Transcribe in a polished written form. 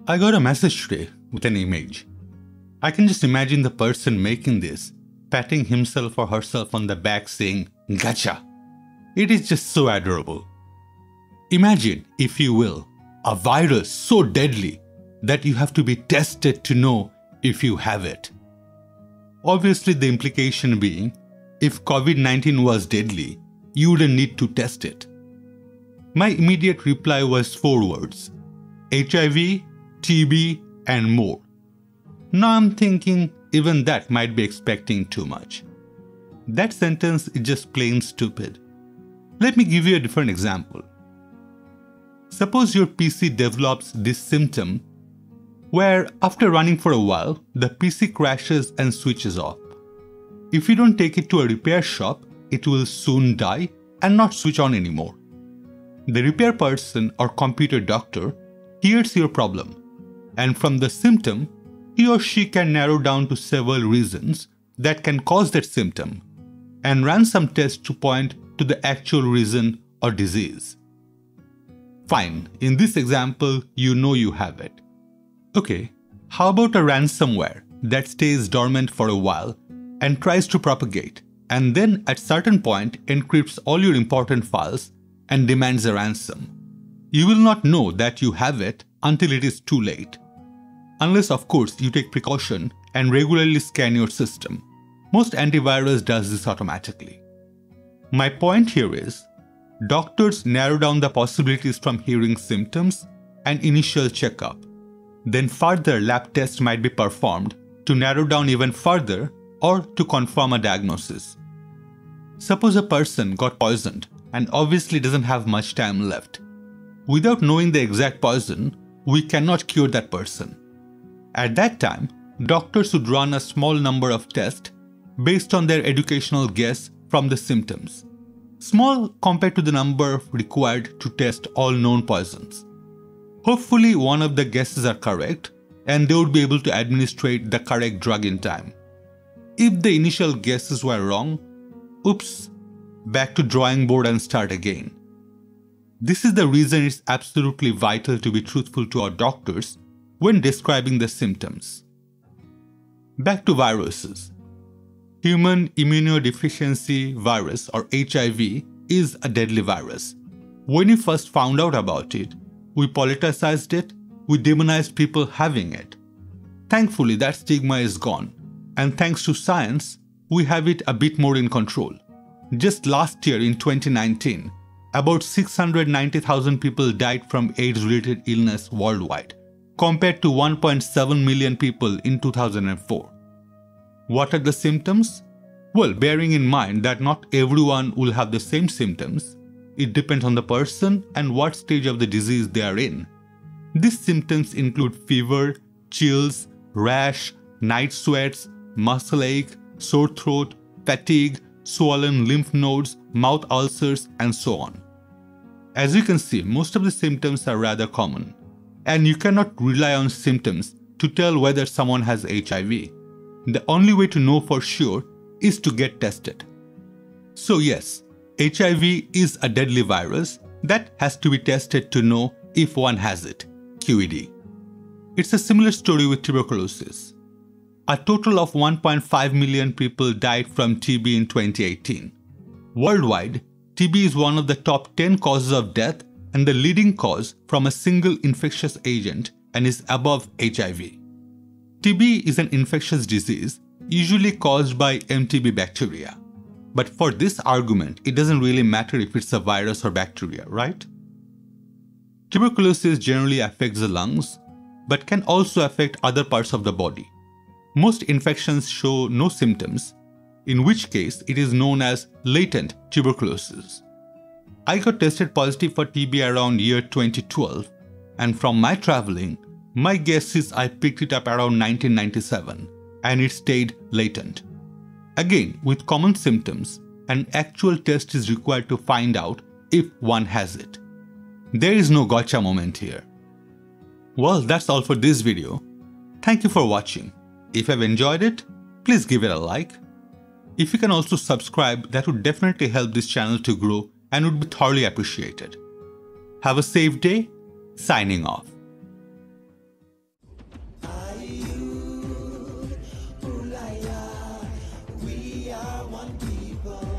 I got a message today with an image. I can just imagine the person making this patting himself or herself on the back saying, "Gotcha." It is just so adorable. Imagine, if you will, a virus so deadly that you have to be tested to know if you have it. Obviously, the implication being, if COVID-19 was deadly, you wouldn't need to test it. My immediate reply was 4 words: HIV, TB, and more. Now I'm thinking even that might be expecting too much. That sentence is just plain stupid. Let me give you a different example. Suppose your PC develops this symptom where after running for a while, the PC crashes and switches off. If you don't take it to a repair shop, it will soon die and not switch on anymore. The repair person or computer doctor hears your problem, and from the symptom, he or she can narrow down to several reasons that can cause that symptom and run some tests to point to the actual reason or disease. Fine, in this example, you know you have it. Okay, how about a ransomware that stays dormant for a while and tries to propagate, and then at certain point encrypts all your important files and demands a ransom? You will not know that you have it until it is too late. Unless, of course, you take precaution and regularly scan your system. Most antivirus does this automatically. My point here is, doctors narrow down the possibilities from hearing symptoms and initial checkup. Then further lab tests might be performed to narrow down even further or to confirm a diagnosis. Suppose a person got poisoned and obviously doesn't have much time left. Without knowing the exact poison, we cannot cure that person. At that time, doctors would run a small number of tests based on their educational guess from the symptoms. Small compared to the number required to test all known poisons. Hopefully one of the guesses are correct and they would be able to administrate the correct drug in time. If the initial guesses were wrong, oops, back to drawing board and start again. This is the reason it's absolutely vital to be truthful to our doctors when describing the symptoms. Back to viruses. Human immunodeficiency virus or HIV is a deadly virus. When we first found out about it, we politicized it, we demonized people having it. Thankfully, that stigma is gone, and thanks to science, we have it a bit more in control. Just last year in 2019, about 690,000 people died from AIDS-related illness worldwide, compared to 1.7 million people in 2004. What are the symptoms? Well, bearing in mind that not everyone will have the same symptoms, it depends on the person and what stage of the disease they are in. These symptoms include fever, chills, rash, night sweats, muscle ache, sore throat, fatigue, swollen lymph nodes, mouth ulcers, and so on. As you can see, most of the symptoms are rather common, and you cannot rely on symptoms to tell whether someone has HIV. The only way to know for sure is to get tested. So yes, HIV is a deadly virus that has to be tested to know if one has it, QED. It's a similar story with tuberculosis. A total of 1.5 million people died from TB in 2018. Worldwide, TB is one of the top 10 causes of death and the leading cause from a single infectious agent and is above HIV. TB is an infectious disease usually caused by MTB bacteria. But for this argument, it doesn't really matter if it's a virus or bacteria, right? Tuberculosis generally affects the lungs, but can also affect other parts of the body. Most infections show no symptoms, in which case it is known as latent tuberculosis. I got tested positive for TB around year 2012, and from my traveling, my guess is I picked it up around 1997, and it stayed latent. Again, with common symptoms, an actual test is required to find out if one has it. There is no gotcha moment here. Well, that's all for this video. Thank you for watching. If you have enjoyed it, please give it a like. If you can also subscribe, that would definitely help this channel to grow and would be thoroughly appreciated. Have a safe day. Signing off. are one people.